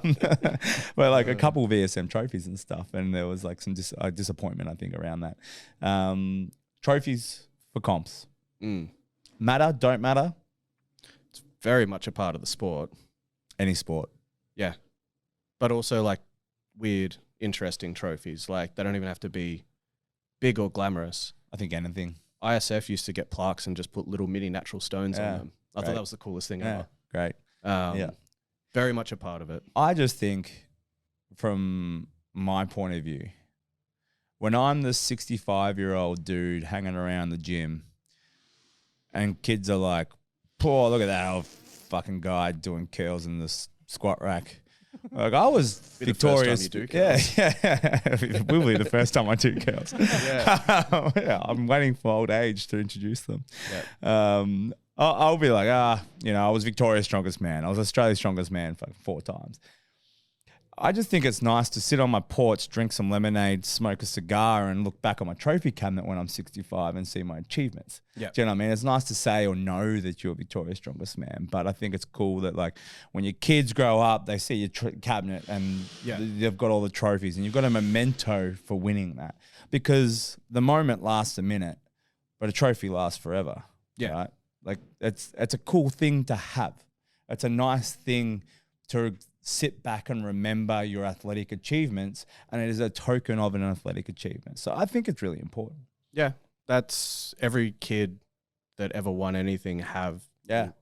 A: But like a couple VSM trophies and stuff. And there was like some disappointment, I think, around that. Trophies for comps. Matter, don't matter?
B: It's very much a part of the sport.
A: Any sport.
B: Yeah. But also like weird, interesting trophies. Like they don't even have to be big or glamorous.
A: I think anything.
B: ISF used to get plaques and just put little mini natural stones on them. I thought that was the coolest thing ever.
A: Great.
B: Very much a part of it.
A: I just think from my point of view, when I'm the 65-year-old dude hanging around the gym and kids are like, oh, look at that old fucking guy doing curls in the squat rack. Like I was victorious. It will be the first time I do curls. I'm waiting for old age to introduce them. I'll be like, I was Victoria's strongest man. I was Australia's strongest man for 4 times. I just think it's nice to sit on my porch, drink some lemonade, smoke a cigar, and look back on my trophy cabinet when I'm 65 and see my achievements. Do you know what I mean? It's nice to say or know that you're Victoria's strongest man, but I think it's cool that like when your kids grow up, they see your cabinet and they've got all the trophies, and you've got a memento for winning that, because the moment lasts a minute, but a trophy lasts forever. Right? Like it's a cool thing to have. It's a nice thing to sit back and remember your athletic achievements, and it is a token of an athletic achievement. So I think it's really important.
B: Yeah, that's every kid that ever won anything have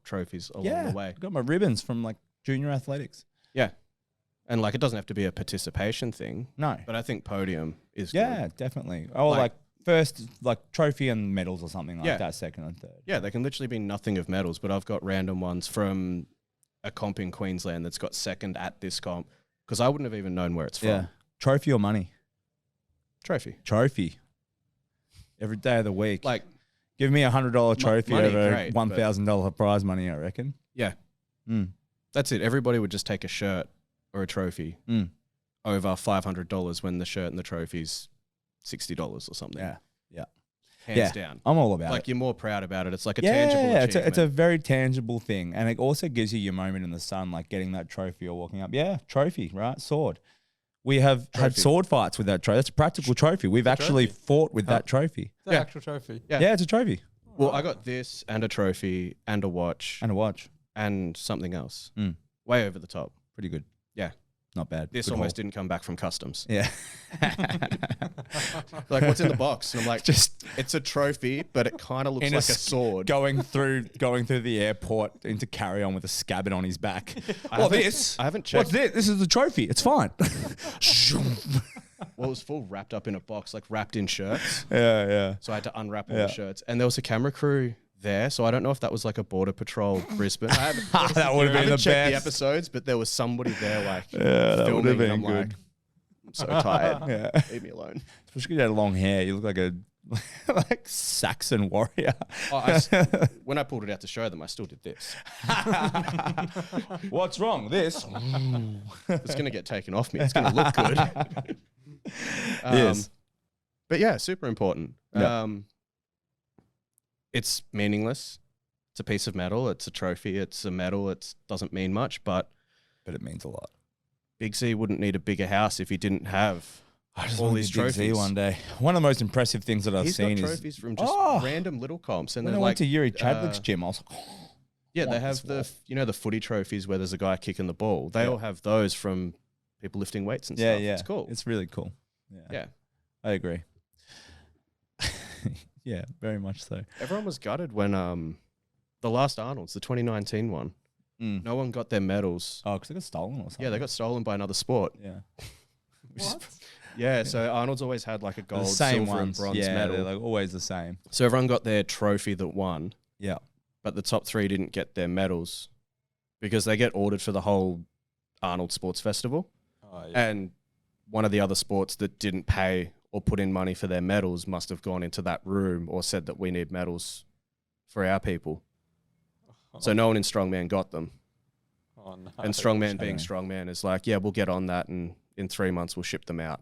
B: trophies along the way.
A: I've got my ribbons from like junior athletics.
B: Yeah, and like it doesn't have to be a participation thing.
A: No,
B: but I think podium is
A: good. Definitely. Oh, like first like trophy and medals or something like that. Second and third.
B: Yeah, they can literally be nothing of medals, but I've got random ones from a comp in Queensland that's got second at this comp, because I wouldn't have even known where it's from.
A: Trophy or money?
B: Trophy.
A: Every day of the week.
B: Like,
A: give me $100 trophy
B: money,
A: over
B: great,
A: $1,000 prize money, I reckon.
B: Yeah. That's it. Everybody would just take a shirt or a trophy over $500 when the shirt and the trophy's $60 or something.
A: Yeah.
B: Hands down.
A: I'm all about it.
B: Like you're more proud about it. It's like a tangible achievement.
A: It's a very tangible thing. And it also gives you your moment in the sun, like getting that trophy or walking up. Yeah, trophy, right? Sword. We have had sword fights with that trophy. That's a practical trophy. We've actually fought with that trophy.
C: It's an actual trophy.
A: Yeah, it's a trophy.
B: Well, I got this and a trophy and a watch. And something else. Way over the top.
A: Pretty good.
B: Yeah.
A: Not bad.
B: This almost didn't come back from customs.
A: Yeah.
B: Like, what's in the box? And I'm like, it's a trophy, but it kind of looks like a sword.
A: Going through the airport into carry-on with a scabbard on his back.
B: I haven't checked.
A: What's this? This is the trophy. It's fine.
B: Well, it was full wrapped up in a box, like wrapped in shirts.
A: Yeah.
B: So I had to unwrap all the shirts. And there was a camera crew there, so I don't know if that was like a Border Patrol Brisbane. That would have been the best. The episodes, but there was somebody there like
A: that would have been
B: I'm
A: good.
B: like, I'm so tired. Leave me alone.
A: Especially you had long hair. You look like a like Saxon warrior.
B: When I pulled it out to show them, I still did this.
A: What's wrong? This?
B: It's going to get taken off me. It's going to look good.
A: Yes.
B: But yeah, super important.
A: Yep.
B: It's meaningless It's a piece of metal. It's a trophy. It's a medal. It doesn't mean much, but
A: it means a lot.
B: Big Z wouldn't need a bigger house if he didn't have
A: I just
B: all
A: want
B: these
A: to be Big Z
B: trophies.
A: one day. One of the most impressive things that I've
B: He's
A: seen
B: got
A: is
B: trophies from just random little comps. And
A: when
B: they're
A: I
B: like,
A: went to Yuri Chadwick's gym, I was like,
B: yeah,
A: want
B: they have the footy trophies where there's a guy kicking the ball. They all have those from people lifting weights and stuff.
A: yeah,
B: It's cool.
A: It's really cool.
B: Yeah.
A: I agree. Yeah, very much so.
B: Everyone was gutted when the last Arnold's, the 2019 one. No one got their medals.
A: Oh, because they got stolen or something.
B: Yeah, they got stolen by another sport.
A: Yeah.
B: What? Yeah, so Arnold's always had like a gold,
A: The same
B: silver,
A: ones.
B: and bronze
A: yeah,
B: medal.
A: they're like always the same.
B: So everyone got their trophy that won,
A: Yeah.
B: but the top 3 didn't get their medals because they get ordered for the whole Arnold Sports Festival.
A: Oh, yeah.
B: And one of the other sports that didn't pay or put in money for their medals must have gone into that room or said that we need medals for our people. So no one in Strongman got them.
C: Oh, no.
B: And Strongman being Strongman is like, yeah, we'll get on that and in 3 months we'll ship them out.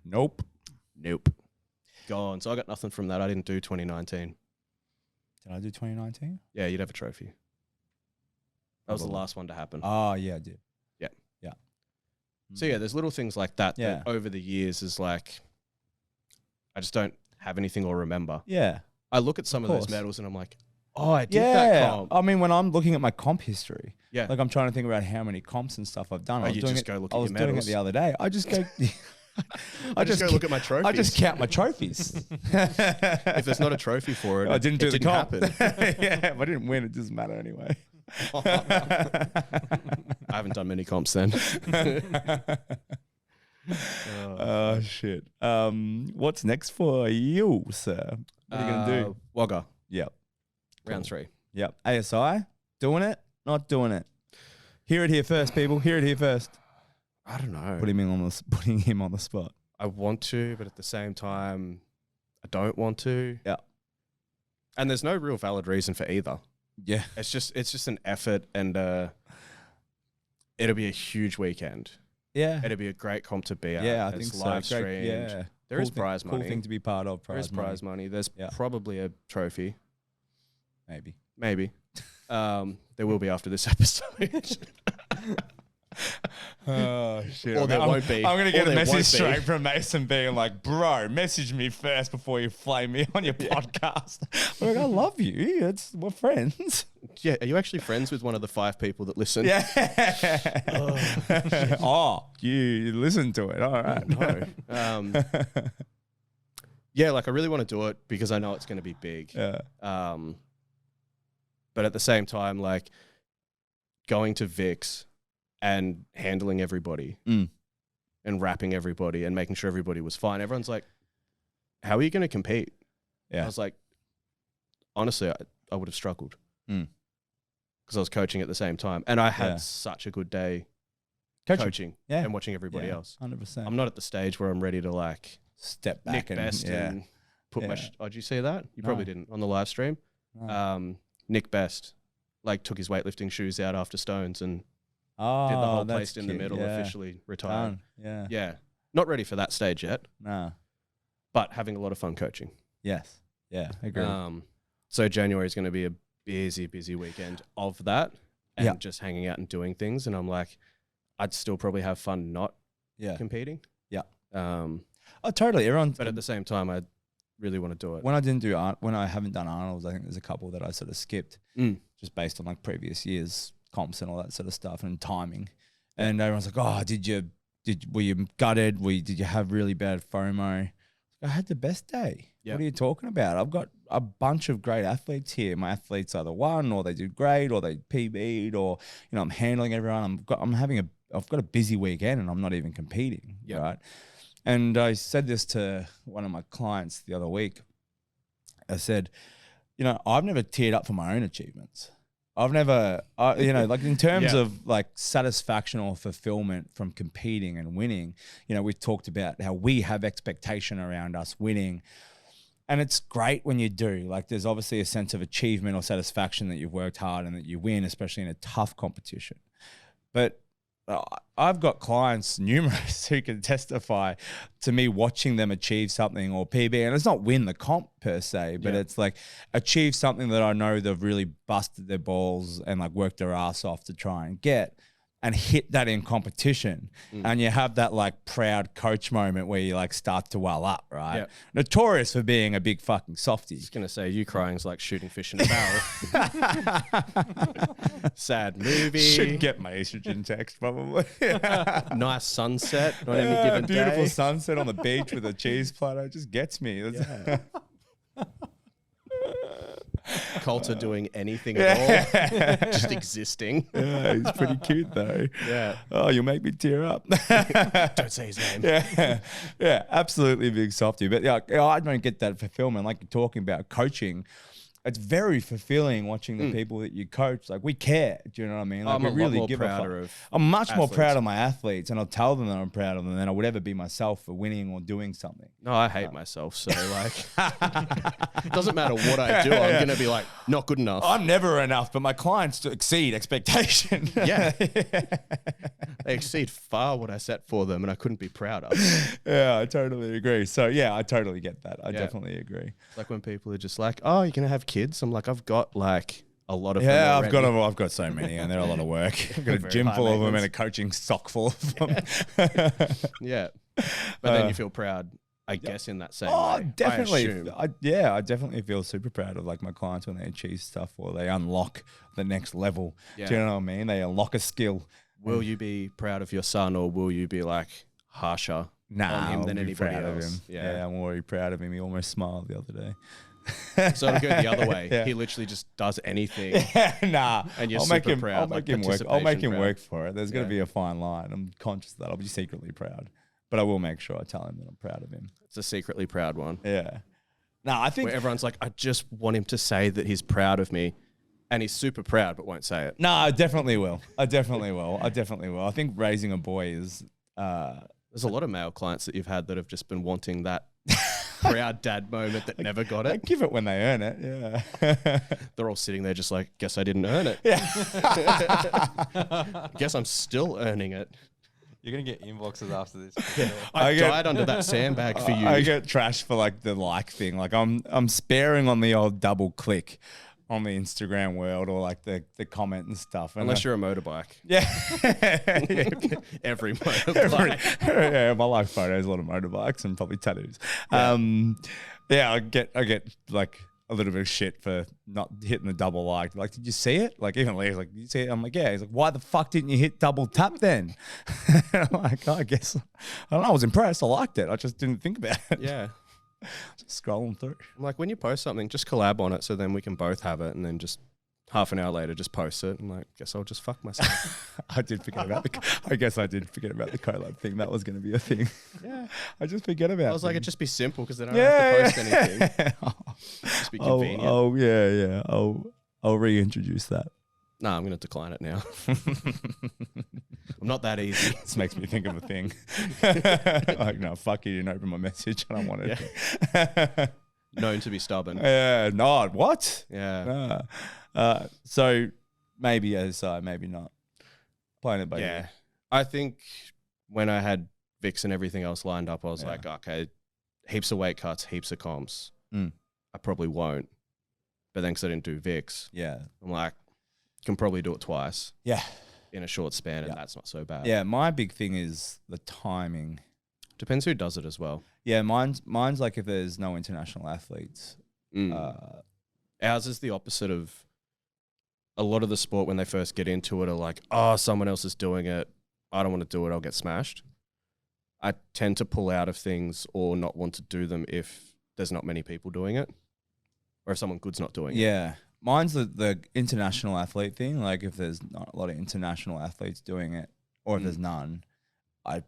A: Nope.
B: Gone. So I got nothing from that. I didn't do 2019.
A: Did I do 2019?
B: Yeah, you'd have a trophy. That was the last one to happen.
A: Oh, yeah, I did.
B: Yeah.
A: Yeah.
B: So yeah, there's little things like that
A: Yeah.
B: that over the years is like, I just don't have anything or remember.
A: Yeah.
B: I look at some of those
A: course.
B: medals and I'm like, oh, I did that comp.
A: I mean, when I'm looking at my comp history,
B: Yeah.
A: like I'm trying to think about how many comps and stuff I've done.
B: Oh,
A: I was
B: you
A: doing
B: just
A: it,
B: go look
A: I
B: at
A: was
B: your
A: doing it
B: medals.
A: the other day. I just go.
B: I just go look at my trophies.
A: I just count my trophies.
B: If there's not a trophy for it,
A: I didn't do
B: it
A: the
B: didn't
A: comp.
B: happen.
A: Yeah, if I didn't win, it doesn't matter anyway.
B: I haven't done many comps then.
A: Oh shit. What's next for you, sir? What are you gonna do?
B: Wagga,
A: Yep.
B: round 3.
A: Yep. ASI, doing it? Not doing it. Hear it here first, people. Hear it here first.
B: I don't know.
A: Putting him on the spot.
B: I want to, but at the same time, I don't want to.
A: Yeah.
B: And there's no real valid reason for either.
A: Yeah.
B: It's just an effort, and it'll be a huge weekend.
A: Yeah.
B: It'll be a great comp to be at.
A: Yeah, I
B: It's
A: think so.
B: live
A: Great,
B: streamed.
A: yeah.
B: There is prize money.
A: Cool thing to be part of.
B: There is prize money. There's probably a trophy.
A: Maybe.
B: Maybe. There will be after this episode.
A: Oh shit!
B: Or there won't be.
A: I'm gonna get
B: Or
A: a
B: there
A: message
B: won't be.
A: straight from Mason being like, "Bro, message me first before you flame me on your podcast." I'm like, I love you. We're friends.
B: Yeah, are you actually friends with one of the 5 people that listen?
A: Yeah. Oh, you listen to it. All right.
B: No. Yeah, like I really want to do it because I know it's going to be big.
A: Yeah.
B: But at the same time, like going to Vic's and handling everybody and wrapping everybody and making sure everybody was fine. Everyone's like, how are you going to compete?
A: Yeah.
B: I was like, honestly, I would have struggled because I was coaching at the same time. And I had such a good day coaching and watching everybody else.
A: 100%.
B: I'm not at the stage where I'm ready to like
A: Step back
B: Nick Best and put my... Oh, did you see that? You probably didn't on the live stream.
A: No.
B: Nick Best like took his weightlifting shoes out after Stones and did the whole
A: that's
B: place in the
A: cute.
B: middle,
A: Yeah.
B: officially retired.
A: Done. Yeah.
B: Yeah. Not ready for that stage yet,
A: No.
B: but having a lot of fun coaching.
A: Yes. Yeah. Agree.
B: So January is going to be a busy weekend of that and just hanging out and doing things. And I'm like, I'd still probably have fun not competing.
A: Yeah.
B: But
A: Totally. Everyone.
B: at the same time, I really want to do it.
A: When I haven't done Arnold's, I think there's a couple that I sort of skipped just based on like previous years comps and all that sort of stuff and timing. And everyone's like, "Oh, were you gutted? Did you have really bad FOMO?" I had the best day.
B: Yep.
A: What are you talking about? I've got a bunch of great athletes here. My athletes either won or they did great or they PB'd or I'm handling everyone. I've got a busy weekend and I'm not even competing.
B: Yep.
A: Right. And I said this to one of my clients the other week. I said, I've never teared up for my own achievements. I've never, like in terms of like satisfaction or fulfillment from competing and winning, we've talked about how we have expectation around us winning. And it's great when you do. Like there's obviously a sense of achievement or satisfaction that you've worked hard and that you win, especially in a tough competition. But I've got clients, numerous, who can testify to me watching them achieve something or PB, and it's not win the comp per se, but it's like achieve something that I know they've really busted their balls and like worked their ass off to try and get, and hit that in competition. And you have that like proud coach moment where you like start to well up, right?
B: Yep.
A: Notorious for being a big fucking softie.
B: I was going to say, you crying is like shooting fish in a barrel. Sad movie.
A: Should get my estrogen text probably.
B: Nice sunset on any given
A: beautiful
B: day.
A: sunset on the beach with a cheese platter. It just gets me.
B: Coulter doing anything at all. Just existing.
A: Yeah, he's pretty cute though.
B: Yeah.
A: Oh, you'll make me tear up.
B: Don't say his name.
A: Yeah, absolutely a big softie. But yeah, I don't get that fulfillment. Like you're talking about coaching, it's very fulfilling watching the people that you coach. Like we care. Do you know what I mean? Like
B: I'm a lot more prouder of
A: I'm much more
B: athletes.
A: proud of my athletes, and I'll tell them that I'm proud of them than I would ever be myself for winning or doing something.
B: No, I hate myself. So like, it doesn't matter what I do. I'm going to be like, not good enough.
A: I'm never enough, but my clients exceed expectation.
B: Yeah. They exceed far what I set for them, and I couldn't be prouder.
A: Yeah, I totally agree. So yeah, I totally get that. I definitely agree.
B: Like when people are just like, "Oh, you're gonna have kids." I'm like, I've got like a lot of them
A: Yeah,
B: already.
A: I've got so many, and they're a lot of work. I've got a
B: Very
A: gym
B: high
A: full of them and
B: maintenance.
A: a coaching stock full of them.
B: Yeah, but then you feel proud, I guess, in that same
A: Oh,
B: way.
A: definitely.
B: I assume.
A: I definitely feel super proud of like my clients when they achieve stuff or they unlock the next level.
B: Yeah.
A: Do you know what I mean? They unlock a skill.
B: Will you be proud of your son, or will you be like harsher on him than
A: I'll be
B: anybody
A: proud of
B: else?
A: him.
B: Yeah.
A: Yeah, I'm already proud of him. He almost smiled the other day.
B: So it'll go the other way.
A: Yeah.
B: He literally just does anything.
A: Nah,
B: And you're
A: I'll make
B: super
A: him.
B: proud,
A: I'll make
B: like
A: him work. I'll make him
B: participation
A: work for it. There's going
B: Yeah.
A: to be a fine line. I'm conscious of that. I'll be secretly proud, but I will make sure I tell him that I'm proud of him.
B: It's a secretly proud one.
A: Yeah. No, I think
B: Where everyone's like, I just want him to say that he's proud of me. And he's super proud, but won't say it.
A: no, I definitely will. I definitely will. I think raising a boy is.
B: There's a lot of male clients that you've had that have just been wanting that proud dad moment that never got
A: I
B: it.
A: give it when they earn it. Yeah.
B: They're all sitting there just like, guess I didn't earn it. Guess I'm still earning it.
C: You're gonna get inboxes after this.
B: I
A: get-
B: died under that sandbag for you.
A: I get trashed for like the like thing. Like I'm sparing on the old double click on the Instagram world or like the comment and stuff. And
B: Unless you're a motorbike.
A: yeah.
B: Every motorbike.
A: Yeah, my life photos, a lot of motorbikes and probably tattoos. Yeah, I get like a little bit of shit for not hitting the double like. Like, did you see it? Like, even Leigh's like, did you see it? I'm like, yeah. He's like, why the fuck didn't you hit double tap then? I'm like, I guess, I don't know. I was impressed. I liked it. I just didn't think about it.
B: Yeah.
A: Just scrolling through.
B: I'm like, when you post something, just collab on it so then we can both have it, and then just half an hour later just post it. I'm like, guess I'll just fuck myself.
A: I did forget about I guess I did forget about the collab thing. That was going to be a thing.
B: Yeah.
A: I just forget about it.
B: I was like, it'd just be simple because then I don't have to post anything. Just be convenient.
A: Oh, yeah. I'll reintroduce that.
B: Nah, I'm going to decline it now. I'm not that easy.
A: This makes me think of a thing. Like, no, fuck you. You didn't open my message. I don't want it.
B: Known to be stubborn.
A: No, what?
B: Yeah.
A: So maybe SI, maybe not. Playing it by
B: Yeah.
A: ear.
B: I think when I had Vix and everything else lined up, I was
A: Yeah.
B: like, okay, heaps of weight cuts, heaps of comps.
A: Mm.
B: I probably won't. But then because I didn't do Vix,
A: Yeah.
B: I'm like, can probably do it twice
A: Yeah.
B: in a short span, and
A: Yeah.
B: that's not so bad.
A: Yeah. My big thing is the timing.
B: Depends who does it as well.
A: Yeah. Mine's like if there's no international athletes.
B: Ours is the opposite of a lot of the sport when they first get into it are like, oh, someone else is doing it. I don't want to do it. I'll get smashed. I tend to pull out of things or not want to do them if there's not many people doing it or if someone good's not doing it.
A: Yeah. Mine's the international athlete thing. Like if there's not a lot of international athletes doing it or if there's none, I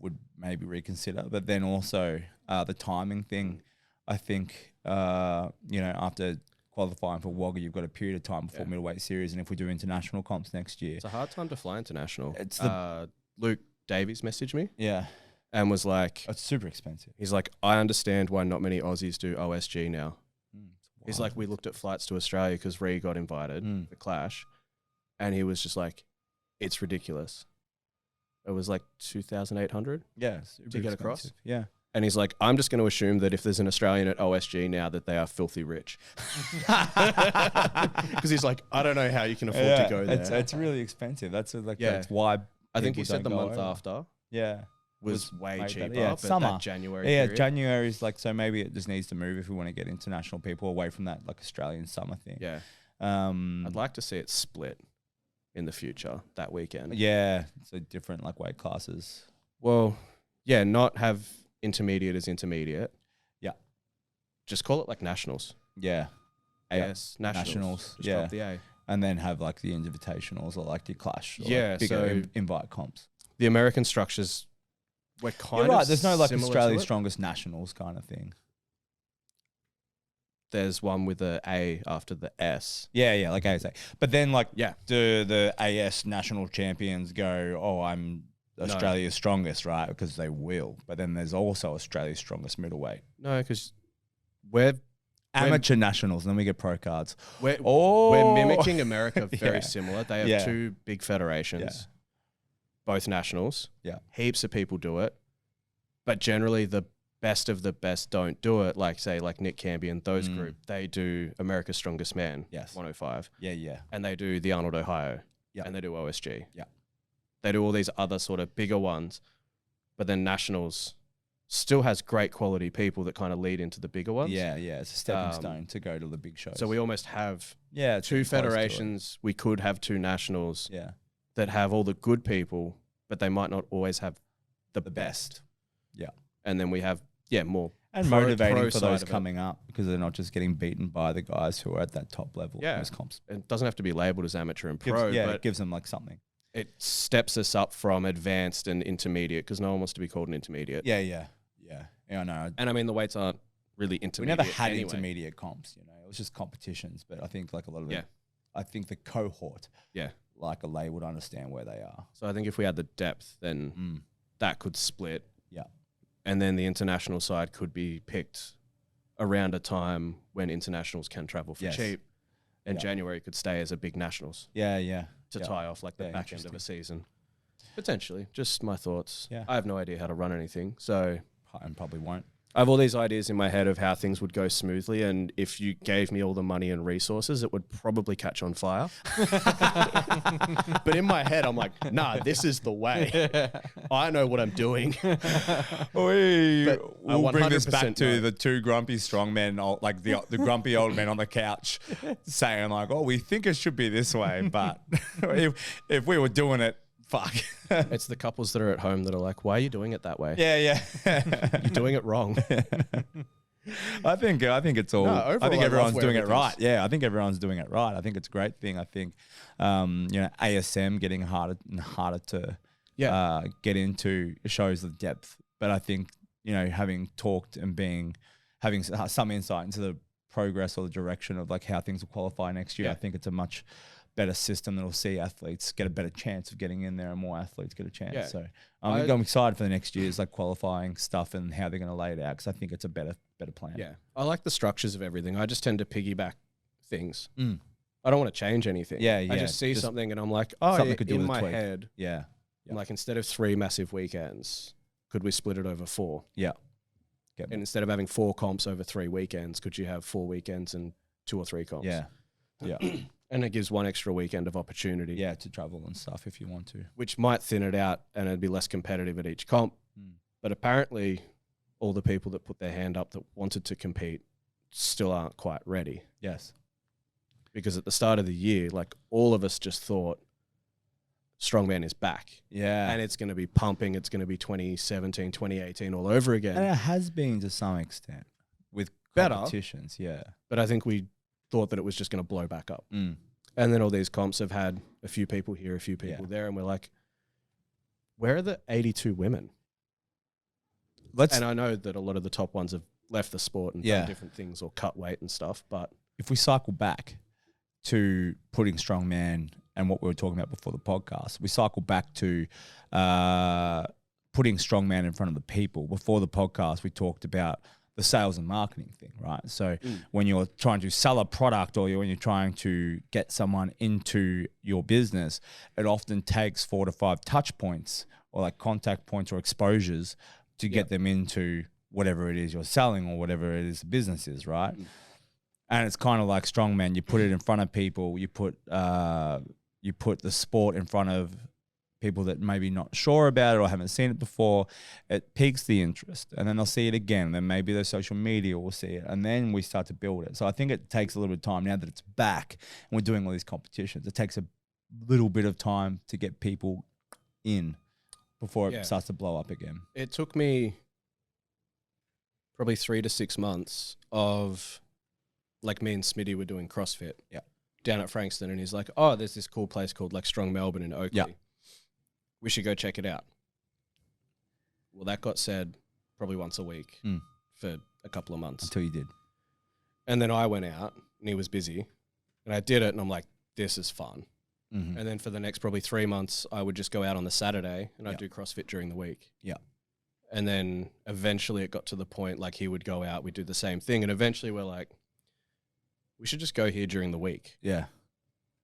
A: would maybe reconsider. But then also the timing thing, I think, after qualifying for Wagga, you've got a period of time before middleweight series. And if we do international comps next year.
B: It's a hard time to fly international.
A: It's
B: Luke Davies messaged me
A: Yeah.
B: and was like,
A: It's super expensive.
B: he's like, I understand why not many Aussies do OSG now. He's
A: Wild.
B: like, we looked at flights to Australia because Ree got invited, the Clash. And he was just like, it's ridiculous. it was like 2,800
A: Yeah,
B: to get across.
A: Yeah.
B: And he's like, I'm just going to assume that if there's an Australian at OSG now that they are filthy rich. Because he's like, I don't know how you can afford to go there.
A: It's really expensive. That's that's why
B: I think he
A: people
B: said the
A: don't go
B: month
A: over.
B: after
A: Yeah.
B: was way cheaper.
A: Yeah,
B: but
A: summer.
B: that January
A: Yeah,
B: period.
A: January is like, so maybe it just needs to move if we want to get international people away from that like Australian summer thing.
B: Yeah. I'd like to see it split in the future that weekend.
A: Yeah, so different like weight classes.
B: Well, yeah, not have intermediate as intermediate.
A: Yeah.
B: Just call it like nationals.
A: Yeah.
B: AS, nationals. Just drop the A.
A: And then have like the invitationals or like your clash. Or
B: Yeah,
A: like bigger
B: so
A: invite comps.
B: The American structures, we're kind
A: You're
B: of
A: right. There's no like
B: similar to
A: Australia's
B: it.
A: strongest nationals kind of thing.
B: There's one with the A after the S.
A: Yeah, like ASA. But then like,
B: Yeah.
A: do the AS national champions go, oh, I'm Australia's strongest, right? Because they will. But then there's also Australia's strongest middleweight.
B: No, because we're
A: Amateur nationals, and then we get pro cards.
B: we're mimicking America very similar. They have two big federations, both nationals.
A: Yeah.
B: Heaps of people do it. But generally the best of the best don't do it. Like say like Nick Camby and those group, they do America's Strongest Man, 105.
A: Yeah.
B: And they do the Arnold Ohio.
A: Yeah.
B: And they do OSG.
A: Yeah.
B: They do all these other sort of bigger ones. But then nationals still has great quality people that kind of lead into the bigger ones.
A: Yeah, it's a stepping stone to go to the big shows.
B: So we almost have
A: it's
B: two
A: getting close to it.
B: federations. We could have two nationals that have all the good people, but they might not always have the best.
A: Yeah.
B: And then we have, more.
A: And
B: pro
A: motivating for
B: side
A: those
B: of it.
A: coming up because they're not just getting beaten by the guys who are at that top level.
B: Yeah.
A: Most comps.
B: It doesn't have to be labeled as amateur and pro, but
A: it gives them like something.
B: it steps us up from advanced and intermediate because no one wants to be called an intermediate.
A: Yeah, I know.
B: And I mean, the weights aren't really
A: We
B: intermediate.
A: never had
B: anyway.
A: intermediate comps, you know. It was just competitions. But I think like a lot of I think the cohort, like a Leigh would understand where they are.
B: So I think if we had the depth, then that could split.
A: Yeah.
B: And then the international side could be picked around a time when internationals can travel for cheap. And January could stay as a big nationals.
A: Yeah.
B: To tie off like the back end of a season. Potentially. Just my thoughts.
A: Yeah.
B: I have no idea how to run anything. So
A: And probably won't.
B: I have all these ideas in my head of how things would go smoothly, and if you gave me all the money and resources, it would probably catch on fire. But in my head, I'm like, nah, this is the way. I know what I'm doing.
A: We'll bring this back to
B: know.
A: the two grumpy strongmen, like the grumpy old men on the couch, saying like, "Oh, we think it should be this way," but if we were doing it, fuck.
B: It's the couples that are at home that are like, why are you doing it that way?
A: Yeah.
B: You're doing it wrong.
A: I think it's all.
B: No,
A: I think
B: overall, I
A: everyone's
B: love
A: doing
B: where
A: it right. Yeah, I think everyone's doing it right. I think it's a great thing. I think, ASM getting harder and harder to get into shows the depth. But I think having talked and having some insight into the progress or the direction of like how things will qualify next year, I think it's a much better system that will see athletes get a better chance of getting in there and more athletes get a chance.
B: Yeah.
A: So I'm excited for the next year's like qualifying stuff and how they're going to lay it out because I think it's a better plan.
B: Yeah. I like the structures of everything. I just tend to piggyback things.
A: Mm.
B: I don't want to change anything.
A: Yeah.
B: I just see something and I'm like, oh,
A: something could do
B: in
A: with a
B: my
A: tweak.
B: head,
A: Yeah.
B: I'm like, instead of 3 massive weekends, could we split it over 4?
A: Yeah.
B: And instead of having 4 comps over 3 weekends, could you have 4 weekends and 2 or 3 comps?
A: Yeah. Yeah.
B: And it gives 1 extra weekend of opportunity.
A: Yeah, to travel and stuff if you want to.
B: Which might thin it out and it'd be less competitive at each comp. But apparently all the people that put their hand up that wanted to compete still aren't quite ready.
A: Yes.
B: Because at the start of the year, like all of us just thought Strongman is back.
A: Yeah.
B: And it's going to be pumping. It's going to be 2017, 2018 all over again.
A: And it has been to some extent with
B: Better.
A: competitions. Yeah.
B: But I think we thought that it was just going to blow back up.
A: Mm.
B: And then all these comps have had a few people here, a few people there. And we're like, where are the 82 women? And I know that a lot of the top ones have left the sport and done different things or cut weight and stuff. But
A: if we cycle back to putting strongman and what we were talking about before the podcast, we cycle back to putting strongman in front of the people. Before the podcast, we talked about the sales and marketing thing, right? So when you're trying to sell a product or when you're trying to get someone into your business, it often takes 4 to 5 touch points or like contact points or exposures to get them into whatever it is you're selling or whatever it is the business is, right? And it's kind of like strongman. You put it in front of people. You put the sport in front of people that maybe not sure about it or haven't seen it before. It piques the interest, and then they'll see it again. Then maybe their social media will see it, and then we start to build it. So I think it takes a little bit of time now that it's back and we're doing all these competitions. It takes a little bit of time to get people in before it starts to blow up again.
B: It took me probably 3 to 6 months of, like, me and Smitty were doing CrossFit down at Frankston, and he's like, oh, there's this cool place called like Strong Melbourne in Oakley. Yeah. We should go check it out. Well, that got said probably once a week for a couple of months.
A: Until you did.
B: And then I went out and he was busy and I did it and I'm like, this is fun. And then for the next probably 3 months, I would just go out on the Saturday and I'd do CrossFit during the week.
A: Yeah.
B: And then eventually it got to the point, like, he would go out, we'd do the same thing. And eventually we're like, we should just go here during the week.
A: Yeah.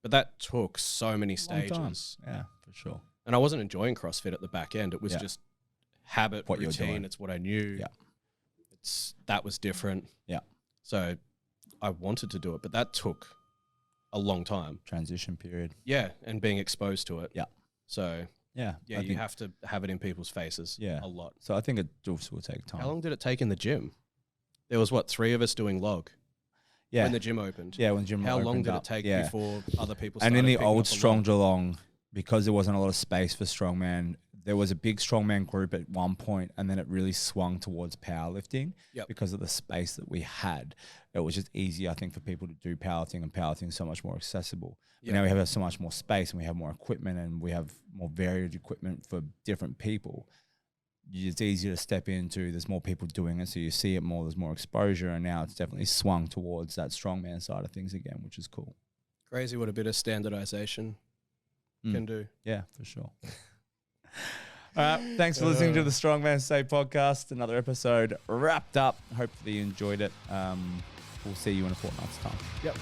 B: But that took so many stages.
A: Yeah, for sure.
B: And I wasn't enjoying CrossFit at the back end. It was just habit,
A: what
B: routine. It's what I knew.
A: Yeah.
B: That was different.
A: Yeah.
B: So I wanted to do it, but that took a long time.
A: Transition period.
B: Yeah, and being exposed to it.
A: Yeah.
B: So
A: yeah,
B: you have to have it in people's faces a lot.
A: So I think it also will take time.
B: How long did it take in the gym? There was, 3 of us doing log?
A: Yeah.
B: When the gym opened.
A: Yeah, when the gym opened.
B: How long did it take before other people started?
A: And in the old Strong Geelong, because there wasn't a lot of space for strongman, there was a big strongman group at one point, and then it really swung towards powerlifting because of the space that we had. It was just easy, I think, for people to do powerlifting, and powerlifting is so much more accessible. But now we have so much more space, and we have more equipment, and we have more varied equipment for different people. It's easier to step into. There's more people doing it, so you see it more. There's more exposure, and now it's definitely swung towards that strongman side of things again, which is cool.
B: Crazy what a bit of standardization can do.
A: Yeah, for sure. All right, thanks for listening to the Strongman Say podcast. Another episode wrapped up. Hopefully you enjoyed it. We'll see you in a fortnight's time.
B: Yep.